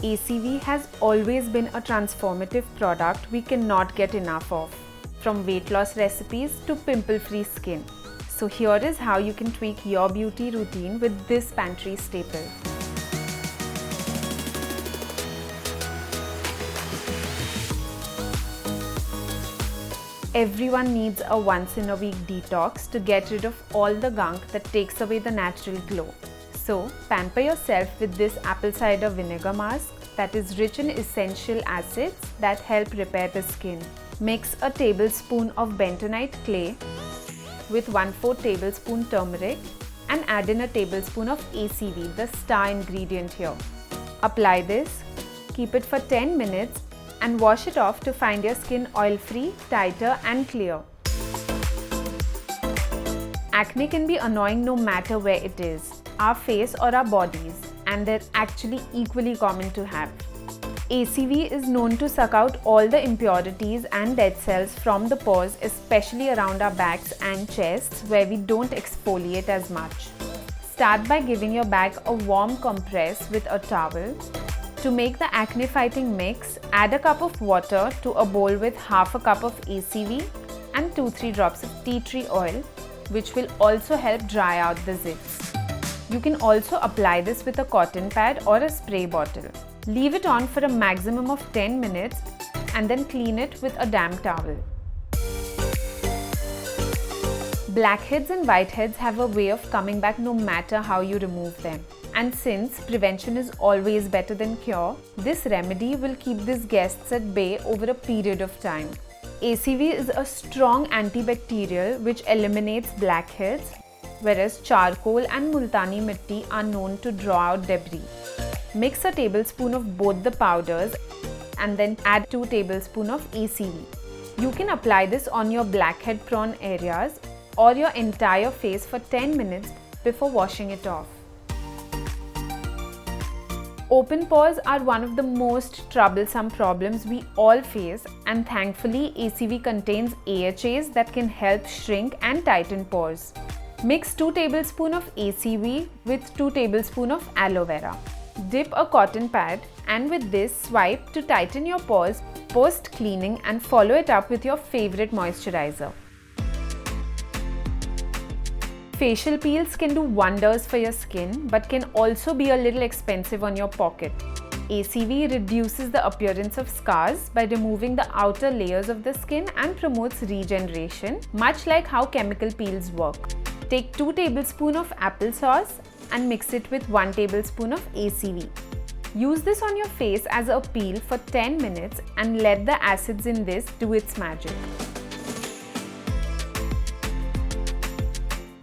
ACV has always been a transformative product we cannot get enough of, from weight loss recipes to pimple-free skin. So here is how you can tweak your beauty routine with this pantry staple. Everyone needs a once-in-a-week detox to get rid of all the gunk that takes away the natural glow. So, pamper yourself with this apple cider vinegar mask that is rich in essential acids that help repair the skin. Mix a tablespoon of bentonite clay with 1/4 tablespoon turmeric and add in a tablespoon of ACV, the star ingredient here. Apply this, keep it for 10 minutes and wash it off to find your skin oil-free, tighter and clear. Acne can be annoying no matter where it is, our face or our bodies, and they're actually equally common to have. ACV is known to suck out all the impurities and dead cells from the pores, especially around our backs and chests where we don't exfoliate as much. Start by giving your back a warm compress with a towel. To make the acne fighting mix, add a cup of water to a bowl with half a cup of ACV and 2-3 drops of tea tree oil, which will also help dry out the zits. You can also apply this with a cotton pad or a spray bottle. Leave it on for a maximum of 10 minutes and then clean it with a damp towel. Blackheads and whiteheads have a way of coming back no matter how you remove them. And since prevention is always better than cure, this remedy will keep these guests at bay over a period of time. ACV is a strong antibacterial which eliminates blackheads, whereas charcoal and multani mitti are known to draw out debris. Mix a tablespoon of both the powders and then add 2 tablespoons of ACV. You can apply this on your blackhead prone areas or your entire face for 10 minutes before washing it off. Open pores are one of the most troublesome problems we all face, and thankfully ACV contains AHAs that can help shrink and tighten pores. Mix 2 tablespoons of ACV with 2 tablespoons of aloe vera. Dip a cotton pad and with this swipe to tighten your pores post cleaning and follow it up with your favorite moisturizer. Facial peels can do wonders for your skin but can also be a little expensive on your pocket. ACV reduces the appearance of scars by removing the outer layers of the skin and promotes regeneration, much like how chemical peels work. Take 2 tablespoons of applesauce and mix it with 1 tablespoon of ACV. Use this on your face as a peel for 10 minutes and let the acids in this do its magic.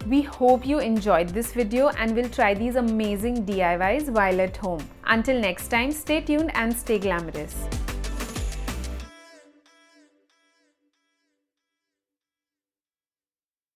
We hope you enjoyed this video and will try these amazing DIYs while at home. Until next time, stay tuned and stay glamorous.